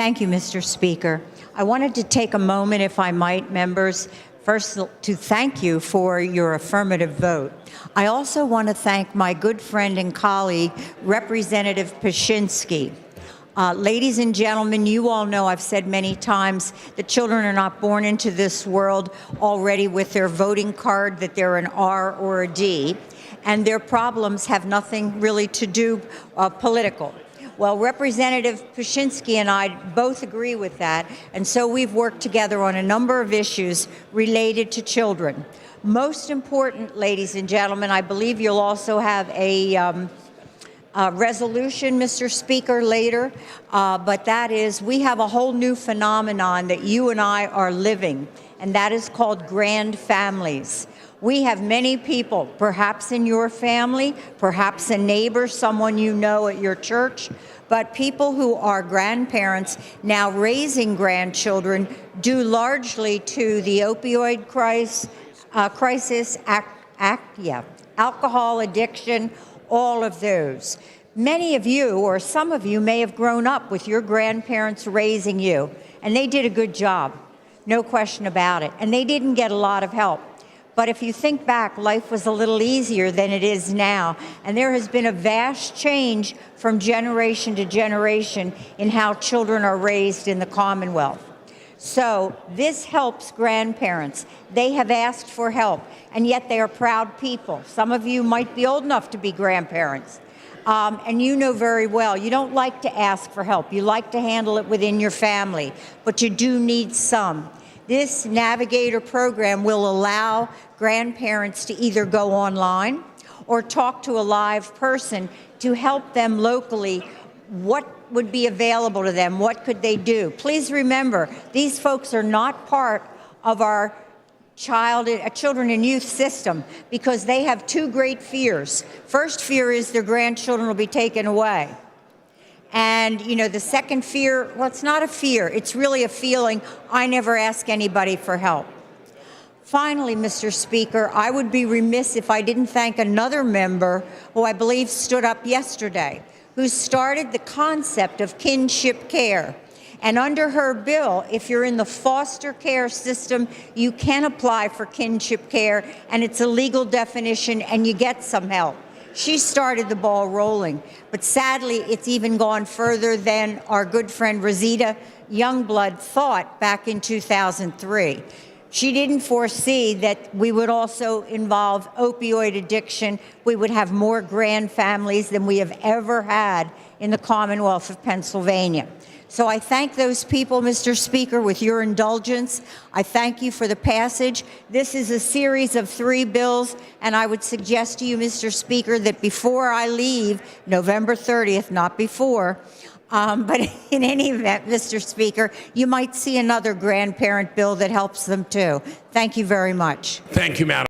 Thank you, Mr. Speaker. I wanted to take a moment, if I might, members, first to thank you for your affirmative vote. I also want to thank my good friend and colleague, Representative Pashinsky. Ladies and gentlemen, you all know I've said many times that children are not born into this world already with their voting card that they're an R or a D, and their problems have nothing really to do political. Well, Representative Pashinsky and I both agree with that, and so we've worked together on a number of issues related to children. Most important, ladies and gentlemen, I believe you'll also have a resolution, Mr. Speaker, later, but that is, we have a whole new phenomenon that you and I are living, and that is called grand families. We have many people, perhaps in your family, perhaps a neighbor, someone you know at your church, but people who are grandparents now raising grandchildren due largely to the opioid crisis, alcohol addiction, all of those. Many of you, or some of you, may have grown up with your grandparents raising you, and they did a good job, no question about it, and they didn't get a lot of help. But if you think back, life was a little easier than it is now, and there has been a vast change from generation to generation in how children are raised in the Commonwealth. So this helps grandparents. They have asked for help, and yet they are proud people. Some of you might be old enough to be grandparents, and you know very well, you don't like to ask for help. You like to handle it within your family, but you do need some. This Navigator program will allow grandparents to either go online or talk to a live person to help them locally. What would be available to them? What could they do? Please remember, these folks are not part of our children and youth system because they have two great fears. First fear is their grandchildren will be taken away. And, you know, the second fear, well, it's not a fear. It's really a feeling. I never ask anybody for help. Finally, Mr. Speaker, I would be remiss if I didn't thank another member who I believe stood up yesterday, who started the concept of kinship care. And under her bill, if you're in the foster care system, you can apply for kinship care, and it's a legal definition, and you get some help. She started the ball rolling, but sadly, it's even gone further than our good friend Rosita Youngblood thought back in 2003. She didn't foresee that we would also involve opioid addiction. We would have more grand families than we have ever had in the Commonwealth of Pennsylvania. So I thank those people, Mr. Speaker, with your indulgence. I thank you for the passage. This is a series of 3 bills, and I would suggest to you, Mr. Speaker, that before I leave, November 30th, not before, but in any event, Mr. Speaker, you might see another grandparent bill that helps them too. Thank you very much. Thank you, Madam.